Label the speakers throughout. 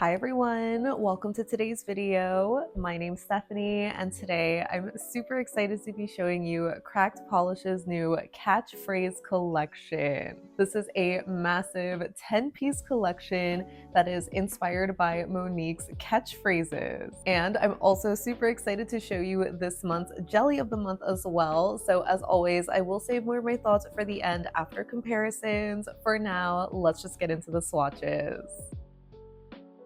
Speaker 1: Hi everyone, welcome to today's video. My name's Stephanie and today I'm super excited to be showing you Cracked Polish's new Catchphrase collection. This is a massive 10-piece collection that is inspired by Monique's catchphrases. And I'm also super excited to show you this month's Jelly of the Month as well. So as always, I will save more of my thoughts for the end after comparisons. For now, let's just get into the swatches.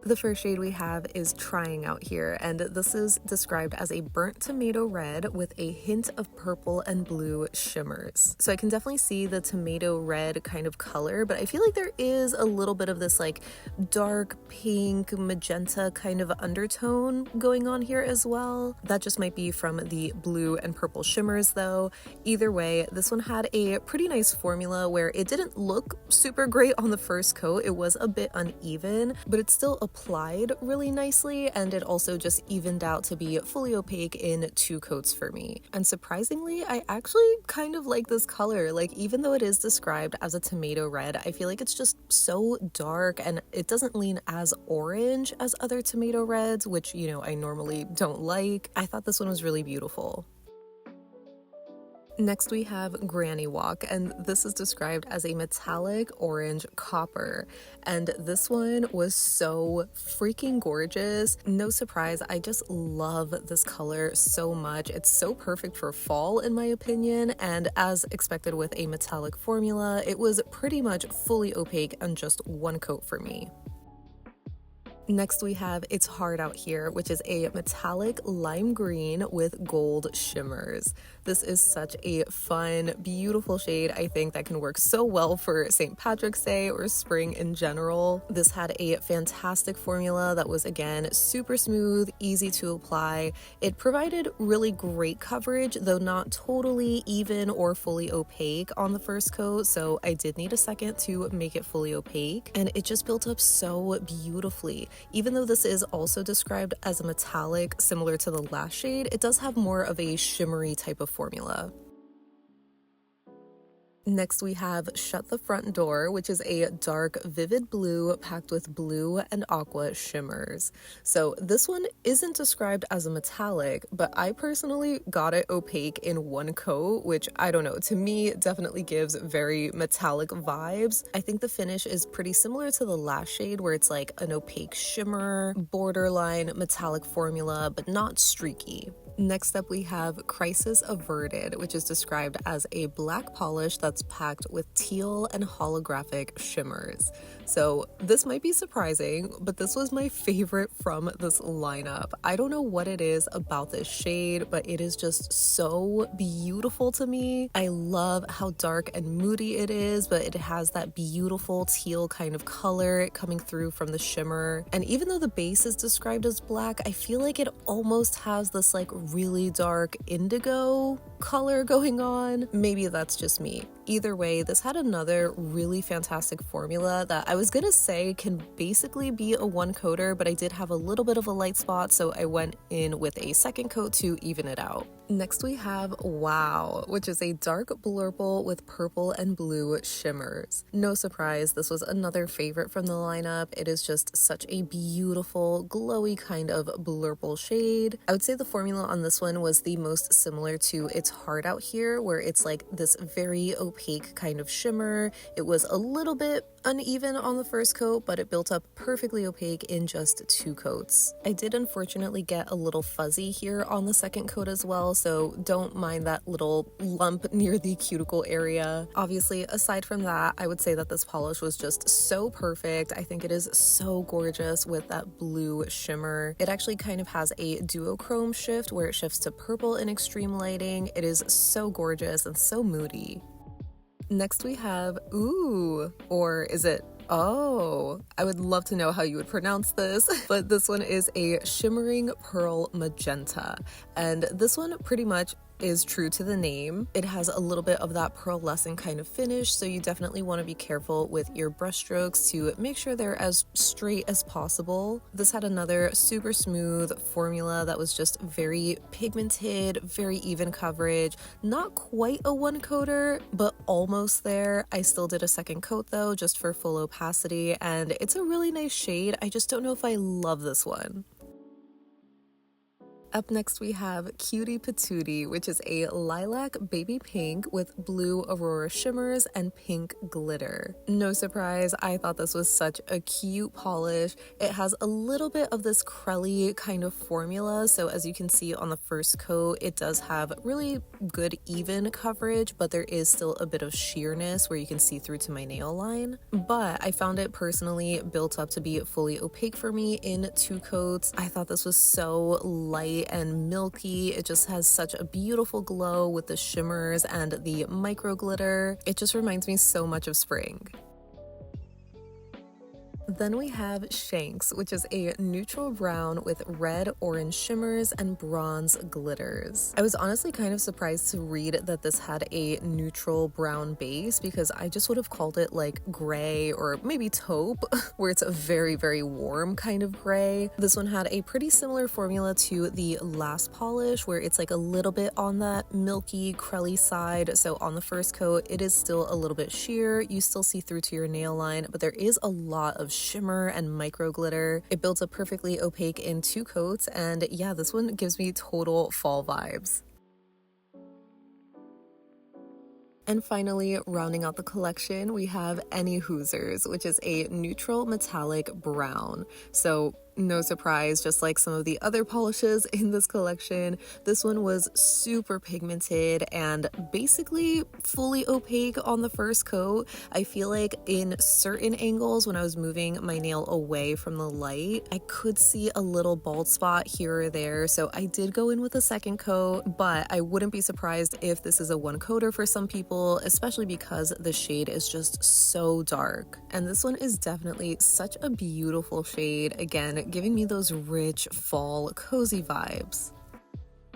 Speaker 1: The first shade we have is Trying Out Here, and this is described as a burnt tomato red with a hint of purple and blue shimmers. So I can definitely see the tomato red kind of color, but I feel like there is a little bit of this like dark pink magenta kind of undertone going on here as well. That just might be from the blue and purple shimmers though. Either way, this one had a pretty nice formula where it didn't look super great on the first coat. It was a bit uneven, but it still applied really nicely, and it also just evened out to be fully opaque in 2 coats for me. And surprisingly, I actually kind of like this color. Like, even though it is described as a tomato red, I feel like it's just so dark and it doesn't lean as orange as other tomato reds, which, you know, I normally don't like. I thought this one was really beautiful. Next we have Granny Walk, and this is described as a metallic orange copper, and this one was so freaking gorgeous. No surprise, I just love this color so much. It's so perfect for fall in my opinion, and as expected with a metallic formula, it was pretty much fully opaque on just 1 coat for me. Next we have It's Hard Out Here, which is a metallic lime green with gold shimmers. This is such a fun, beautiful shade, I think, that can work so well for St. Patrick's Day or spring in general. This had a fantastic formula that was, again, super smooth, easy to apply. It provided really great coverage, though not totally even or fully opaque on the first coat, so I did need a second to make it fully opaque, and it just built up so beautifully. Even though this is also described as a metallic similar to the last shade, it does have more of a shimmery type of formula. Next we have Shut the Front Door, which is a dark vivid blue packed with blue and aqua shimmers. So this one isn't described as a metallic, but I personally got it opaque in 1 coat, which I don't know, to me definitely gives very metallic vibes. I think the finish is pretty similar to the last shade where it's like an opaque shimmer, borderline metallic formula, but not streaky. Next up we have Crisis Averted, which is described as a black polish that's packed with teal and holographic shimmers. So this might be surprising, but this was my favorite from this lineup. I don't know what it is about this shade, but it is just so beautiful to me. I love how dark and moody it is, but it has that beautiful teal kind of color coming through from the shimmer. And even though the base is described as black, I feel like it almost has this like really dark indigo color going on. Maybe that's just me. Either way, this had another really fantastic formula that I was gonna say can basically be a 1-coater, but I did have a little bit of a light spot, so I went in with a 2nd coat to even it out. Next we have Wow, which is a dark blurple with purple and blue shimmers. No surprise, this was another favorite from the lineup. It is just such a beautiful, glowy kind of blurple shade. I would say the formula on this one was the most similar to It's Hard Out Here, where it's like this very opaque kind of shimmer. It was a little bit uneven on the first coat, but it built up perfectly opaque in just 2 coats. I did unfortunately get a little fuzzy here on the 2nd coat as well, so don't mind that little lump near the cuticle area. Obviously, aside from that, I would say that this polish was just so perfect. I think it is so gorgeous with that blue shimmer. It actually kind of has a duochrome shift where it shifts to purple in extreme lighting. It is so gorgeous and so moody. Next we have Ooh, or is it Oh? I would love to know how you would pronounce this, but this one is a shimmering pearl magenta, and this one pretty much is true to the name. It has a little bit of that pearlescent kind of finish, so you definitely want to be careful with your brush strokes to make sure they're as straight as possible. This had another super smooth formula that was just very pigmented, very even coverage, not quite a one coater, but almost there. I still did a second coat though, just for full opacity, and it's a really nice shade. I just don't know if I love this one. Up next we have Cutie Patootie, which is a lilac baby pink with blue aurora shimmers and pink glitter. No surprise, I thought this was such a cute polish. It has a little bit of this crelly kind of formula, so as you can see on the first coat, it does have really good even coverage, but there is still a bit of sheerness where you can see through to my nail line. But I found it personally built up to be fully opaque for me in 2 coats. I thought this was so light and milky. It just has such a beautiful glow with the shimmers and the micro glitter. It just reminds me so much of spring. Then we have Shanks, which is a neutral brown with red, orange shimmers and bronze glitters. I was honestly kind of surprised to read that this had a neutral brown base because I just would have called it like gray or maybe taupe, where it's a very, very warm kind of gray. This one had a pretty similar formula to the last polish where it's like a little bit on that milky, crelly side. So on the first coat, it is still a little bit sheer. You still see through to your nail line, but there is a lot of shimmer and micro glitter. It builds up perfectly opaque in 2 coats, and yeah, this one gives me total fall vibes. And finally, rounding out the collection, we have Anywhoozers, which is a neutral metallic brown. So no surprise, just like some of the other polishes in this collection, this one was super pigmented and basically fully opaque on the first coat. I feel like in certain angles when I was moving my nail away from the light, I could see a little bald spot here or there. So I did go in with a second coat, but I wouldn't be surprised if this is a one coater for some people, especially because the shade is just so dark. And this one is definitely such a beautiful shade. Again, giving me those rich fall cozy vibes.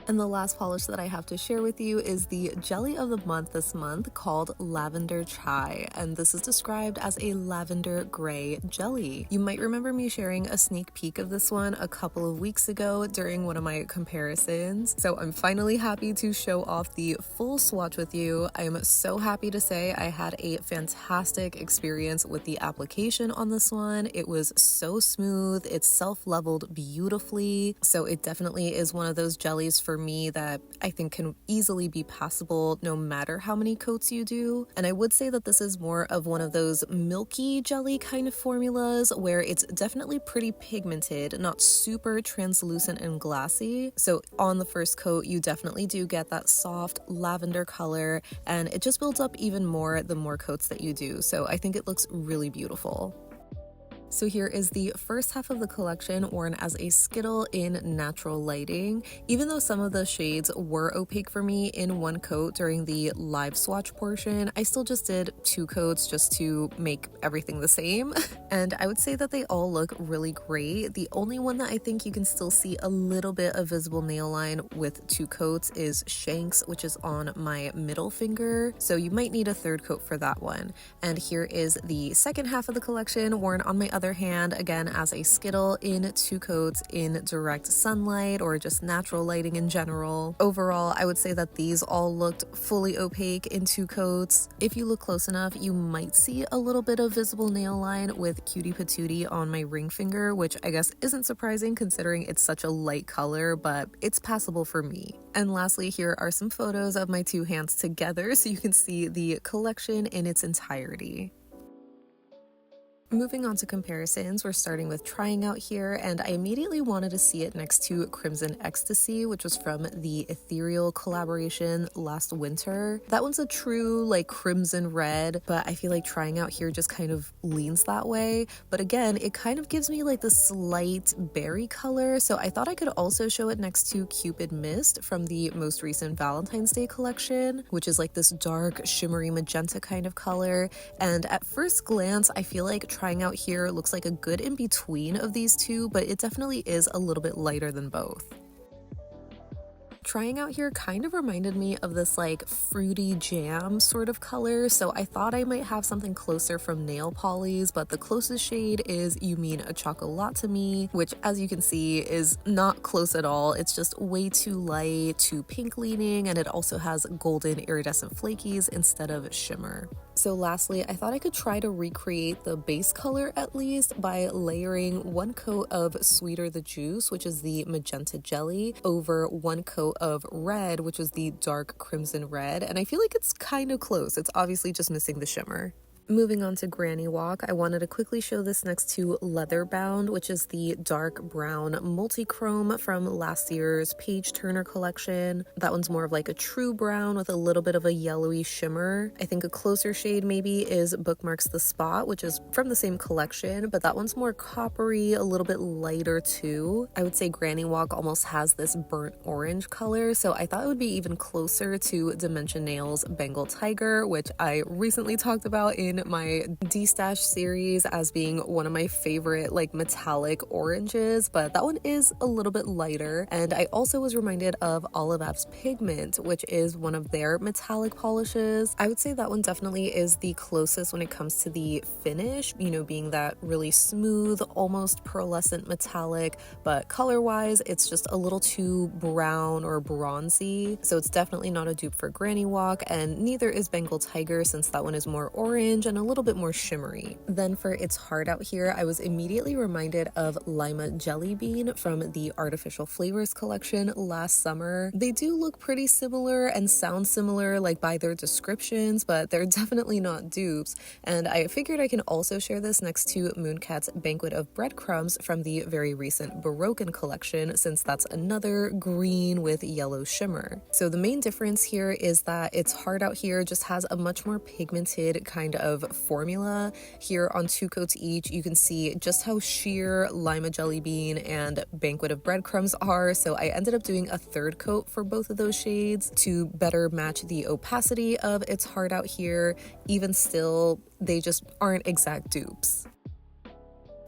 Speaker 1: And the last polish that I have to share with you is the jelly of the month this month called Lavender Chai, and this is described as a lavender gray jelly. You might remember me sharing a sneak peek of this one a couple of weeks ago during one of my comparisons, so I'm finally happy to show off the full swatch with you. I am so happy to say I had a fantastic experience with the application on this one. It was so smooth, it's self-leveled beautifully, so it definitely is one of those jellies for me that I think can easily be passable no matter how many coats you do. And I would say that this is more of one of those milky jelly kind of formulas where it's definitely pretty pigmented, not super translucent and glassy. So on the first coat, you definitely do get that soft lavender color, and it just builds up even more the more coats that you do. So I think it looks really beautiful. So here is the first half of the collection worn as a skittle in natural lighting. Even though some of the shades were opaque for me in one coat during the live swatch portion, I still just did 2 coats just to make everything the same. And I would say that they all look really great. The only one that I think you can still see a little bit of visible nail line with 2 coats is Shanks, which is on my middle finger. So you might need a 3rd coat for that one. And here is the second half of the collection worn on my other hand, again as a skittle in 2 coats in direct sunlight or just natural lighting in general. Overall, I would say that these all looked fully opaque in 2 coats. If you look close enough, you might see a little bit of visible nail line with Cutie Patootie on my ring finger, which I guess isn't surprising considering it's such a light color, but it's passable for me. And lastly, here are some photos of my 2 hands together so you can see the collection in its entirety. Moving on to comparisons, we're starting with trying out here, and I immediately wanted to see it next to Crimson Ecstasy, which was from the Ethereal collaboration last winter. That one's a true like crimson red, but I feel like trying out here just kind of leans that way. But again, it kind of gives me like the slight berry color, so I thought I could also show it next to Cupid Mist from the most recent Valentine's Day collection, which is like this dark shimmery magenta kind of color. And at first glance, I feel like trying out here looks like a good in between of these two, but it definitely is a little bit lighter than both. Trying Out Here kind of reminded me of this like fruity jam sort of color, so I thought I might have something closer from Nailpollies, but the closest shade is You Mean a Choco-Lot to Me, which as you can see is not close at all. It's just way too light, too pink leaning, and it also has golden iridescent flakies instead of shimmer. So lastly, I thought I could try to recreate the base color at least by layering one coat of Sweeter the Juice, which is the magenta jelly, over one coat of red, which is the dark crimson red, and I feel like it's kind of close. It's obviously just missing the shimmer. Moving on to Granny Walk, I wanted to quickly show this next to Leather Bound, which is the dark brown multi-chrome from last year's Page Turner collection. That one's more of like a true brown with a little bit of a yellowy shimmer. I think a closer shade maybe is Bookmarks The Spot, which is from the same collection, but that one's more coppery, a little bit lighter too. I would say Granny Walk almost has this burnt orange color, so I thought it would be even closer to Dimension Nails Bengal Tiger, which I recently talked about in my D-Stash series as being one of my favorite like metallic oranges, but that one is a little bit lighter. And I also was reminded of Ooohhh's Pigment, which is one of their metallic polishes. I would say that one definitely is the closest when it comes to the finish, you know, being that really smooth, almost pearlescent metallic, but color-wise it's just a little too brown or bronzy, so it's definitely not a dupe for Granny Walk, and neither is Bengal Tiger since that one is more orange and a little bit more shimmery. Then for It's Hard Out Here, I was immediately reminded of Lima Jellybean from the Artificial Flavors collection last summer. They do look pretty similar and sound similar like by their descriptions, but they're definitely not dupes, and I figured I can also share this next to Mooncat's Banquet of Breadcrumbs from the very recent Baroque collection, since that's another green with yellow shimmer. So the main difference here is that It's Hard Out Here just has a much more pigmented kind of formula. Here on 2 coats each, you can see just how sheer Lima Jellybean and Banquet of Breadcrumbs are, so I ended up doing a 3rd coat for both of those shades to better match the opacity of It's Hard Out Here. Even still, they just aren't exact dupes.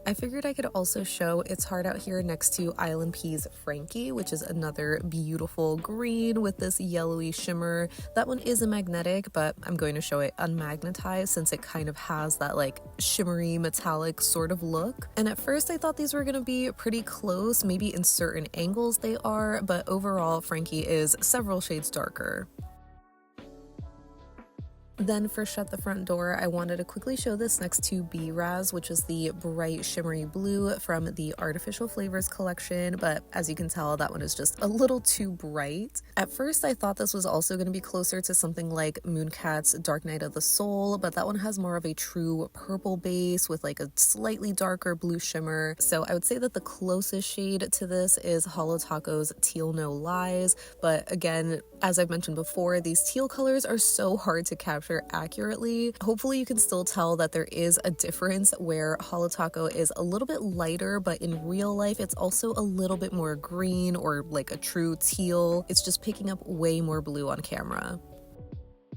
Speaker 1: I figured I could also show It's Hard Out Here next to ILNP's Frankie, which is another beautiful green with this yellowy shimmer. That one is a magnetic, but I'm going to show it unmagnetized since it kind of has that like shimmery metallic sort of look. And at first I thought these were going to be pretty close, maybe in certain angles they are, but overall Frankie is several shades darker. Then for Shut the Front Door, I wanted to quickly show this next to B-Razz, which is the bright shimmery blue from the Artificial Flavors collection, but as you can tell, that one is just a little too bright. At first, I thought this was also going to be closer to something like Mooncat's Dark Night of the Soul, but that one has more of a true purple base with like a slightly darker blue shimmer. So I would say that the closest shade to this is Holo Taco's Teal No Lies, but again, as I've mentioned before, these teal colors are so hard to capture accurately. Hopefully you can still tell that there is a difference where Holo Taco is a little bit lighter, but in real life it's also a little bit more green or like a true teal. It's just picking up way more blue on camera.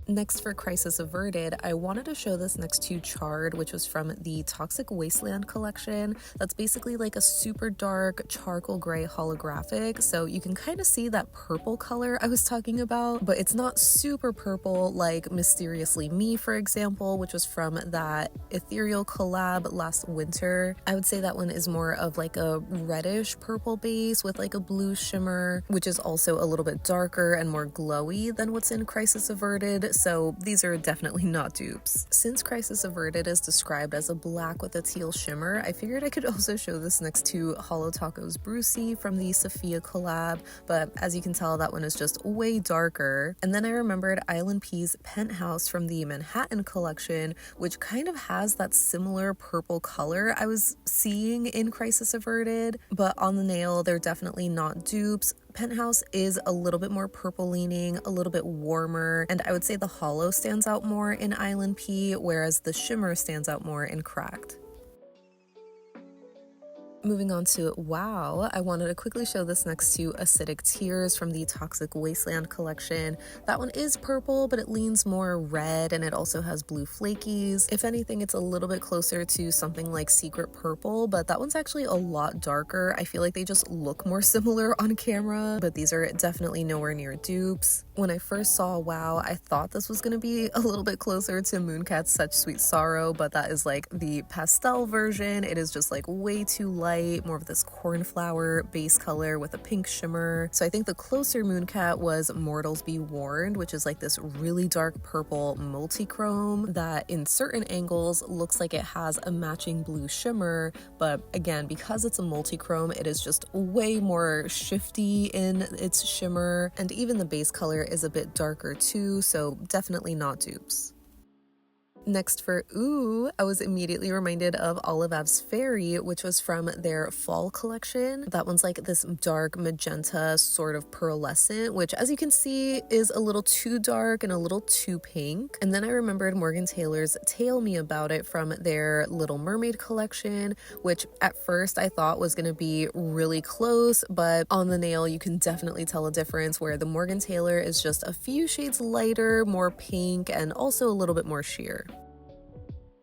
Speaker 1: Next for Crisis Averted, I wanted to show this next to Charred, which was from the Toxic Wasteland collection. That's basically like a super dark charcoal gray holographic, so you can kind of see that purple color I was talking about, but it's not super purple like Mysteriously Me, for example, which was from that ethereal collab last winter. I would say that one is more of like a reddish purple base with like a blue shimmer, which is also a little bit darker and more glowy than what's in Crisis Averted. So these are definitely not dupes. Since Crisis Averted is described as a black with a teal shimmer, I figured I could also show this next to Holo Taco's Brucie from the Sophia collab, but as you can tell, that one is just way darker. And then I remembered ILNP's Penthouse from the Manhattan collection, which kind of has that similar purple color I was seeing in Crisis Averted, but on the nail, they're definitely not dupes. Penthouse is a little bit more purple leaning, a little bit warmer, and I would say the Holo stands out more in ILNP, whereas the shimmer stands out more in Cracked. Moving on to Wow, I wanted to quickly show this next to Acidic Tears from the Toxic Wasteland collection. That one is purple, but it leans more red, and it also has blue flakies. If anything, it's a little bit closer to something like Secret Purple, but that one's actually a lot darker. I feel like they just look more similar on camera, but these are definitely nowhere near dupes. When I first saw Wow, I thought this was going to be a little bit closer to Mooncat's Such Sweet Sorrow, but that is like the pastel version. It is just like way too light, more of this cornflower base color with a pink shimmer. So I think the closer Mooncat was Mortals Be Warned, which is like this really dark purple multi-chrome that in certain angles looks like it has a matching blue shimmer, but again, because it's a multi-chrome, it is just way more shifty in its shimmer, and even the base color is a bit darker too, so definitely not dupes. Next for Ooh, I was immediately reminded of Olive's Faerie, which was from their fall collection. That one's like this dark magenta sort of pearlescent, which as you can see is a little too dark and a little too pink. And then I remembered Morgan Taylor's Tell Me About It from their Little Mermaid collection, which at first I thought was going to be really close, but on the nail you can definitely tell a difference where the Morgan Taylor is just a few shades lighter, more pink, and also a little bit more sheer.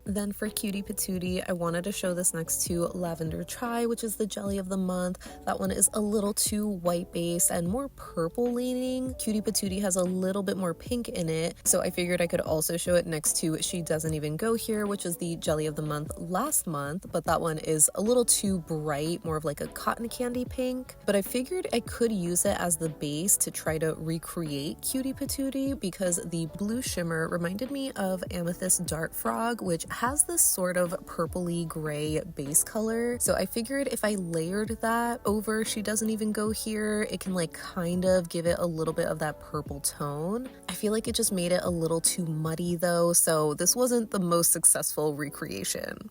Speaker 1: Then for Cutie Patootie, I wanted to show this next to Lavender Chai, which is the jelly of the month. That one is a little too white based and more purple leaning. Cutie Patootie has a little bit more pink in it, so I figured I could also show it next to She Doesn't Even Go Here, which is the jelly of the month last month, but that one is a little too bright, more of like a cotton candy pink. But I figured I could use it as the base to try to recreate Cutie Patootie because the blue shimmer reminded me of Amethyst Dart Frog, which has this sort of purpley gray base color. So I figured if I layered that over She Doesn't Even Go Here, it can like kind of give it a little bit of that purple tone. I feel like it just made it a little too muddy though, so this wasn't the most successful recreation.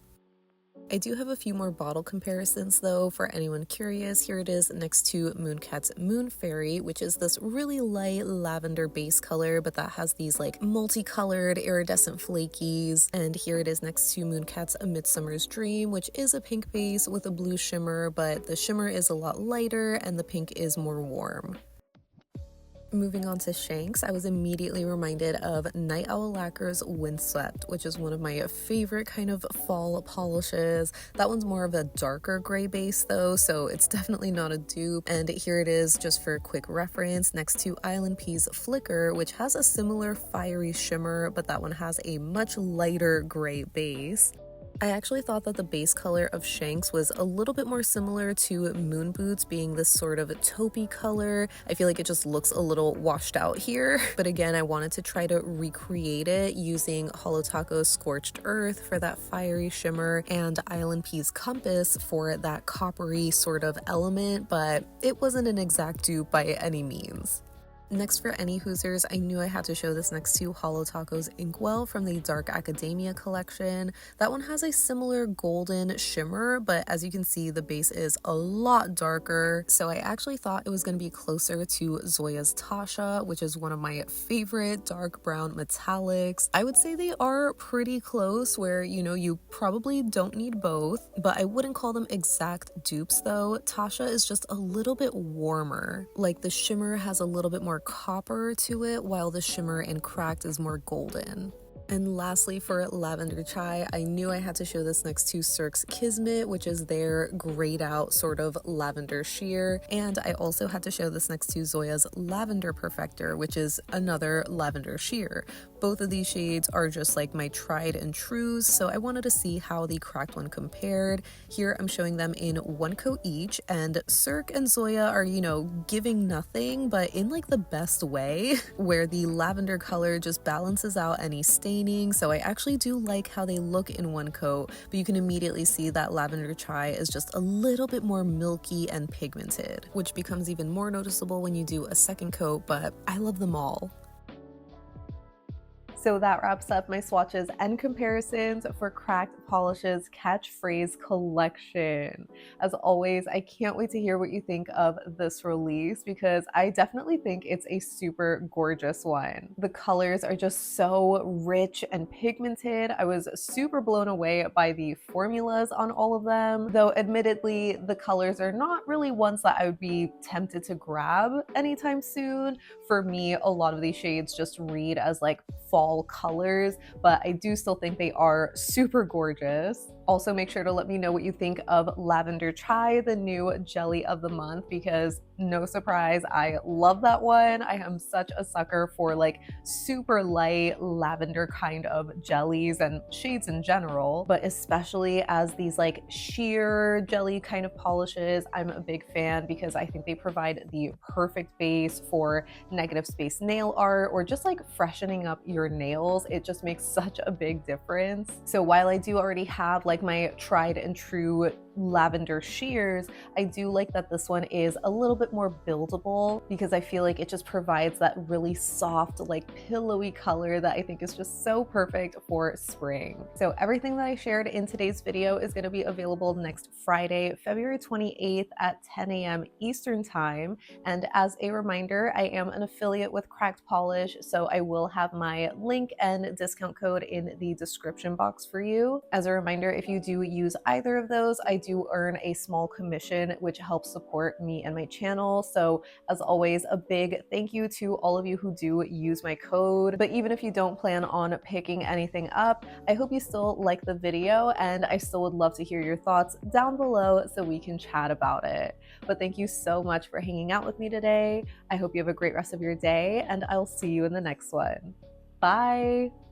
Speaker 1: I do have a few more bottle comparisons though for anyone curious. Here it is next to Mooncat's Moon Fairy, which is this really light lavender base color, but that has these like multicolored iridescent flakies. And here it is next to Mooncat's A Midsummer's Dream, which is a pink base with a blue shimmer, but the shimmer is a lot lighter and the pink is more warm. Moving on to Shanks, I was immediately reminded of Night Owl Lacquer's Windswept, which is one of my favorite kind of fall polishes. That one's more of a darker gray base though, so it's definitely not a dupe. And here it is just for a quick reference next to ILNP's Flicker, which has a similar fiery shimmer, but that one has a much lighter gray base. I actually thought that the base color of Shanks was a little bit more similar to Moon Boots being this sort of taupey color. I feel like it just looks a little washed out here. But again, I wanted to try to recreate it using Holo Taco's Scorched Earth for that fiery shimmer and ILNP's Compass for that coppery sort of element, but it wasn't an exact dupe by any means. Next for Anywhoozers, I knew I had to show this next to Holo Taco's Inkwell from the Dark Academia collection. That one has a similar golden shimmer, but as you can see, the base is a lot darker. So I actually thought it was going to be closer to Zoya's Tasha, which is one of my favorite dark brown metallics. I would say they are pretty close where, you know, you probably don't need both, but I wouldn't call them exact dupes though. Tasha is just a little bit warmer. Like the shimmer has a little bit more copper to it, while the shimmer in Cracked is more golden. And lastly for Lavender Chai, I knew I had to show this next to Cirque's Kismet, which is their grayed out sort of lavender sheer. And I also had to show this next to Zoya's Lavender Perfector, which is another lavender sheer. Both of these shades are just like my tried and trues, so I wanted to see how the Cracked one compared. Here I'm showing them in one coat each, and Cirque and Zoya are, you know, giving nothing, but in like the best way, where the lavender color just balances out any staining. So I actually do like how they look in one coat, but you can immediately see that Lavender Chai is just a little bit more milky and pigmented, which becomes even more noticeable when you do a second coat, but I love them all. So that wraps up my swatches and comparisons for Cracked Polish's Catchphrase collection. As always, I can't wait to hear what you think of this release because I definitely think it's a super gorgeous one. The colors are just so rich and pigmented. I was super blown away by the formulas on all of them, though admittedly the colors are not really ones that I would be tempted to grab anytime soon. For me, a lot of these shades just read as like fall colors, but I do still think they are super gorgeous. Also, make sure to let me know what you think of Lavender Chai, the new jelly of the month, because no surprise, I love that one. I am such a sucker for like super light lavender kind of jellies and shades in general, but especially as these like sheer jelly kind of polishes, I'm a big fan because I think they provide the perfect base for negative space nail art or just like freshening up your nails. It just makes such a big difference. So while I do already have like my tried and true lavender shears, I do like that this one is a little bit more buildable because I feel like it just provides that really soft, like pillowy color that I think is just so perfect for spring. So everything that I shared in today's video is going to be available next Friday, February 28th at 10 a.m. Eastern Time. And as a reminder, I am an affiliate with Cracked Polish, so I will have my link and discount code in the description box for you. As a reminder, if you do use either of those, I do earn a small commission, which helps support me and my channel. So as always, a big thank you to all of you who do use my code. But even if you don't plan on picking anything up, I hope you still like the video and I still would love to hear your thoughts down below so we can chat about it. But thank you so much for hanging out with me today. I hope you have a great rest of your day and I'll see you in the next one. Bye!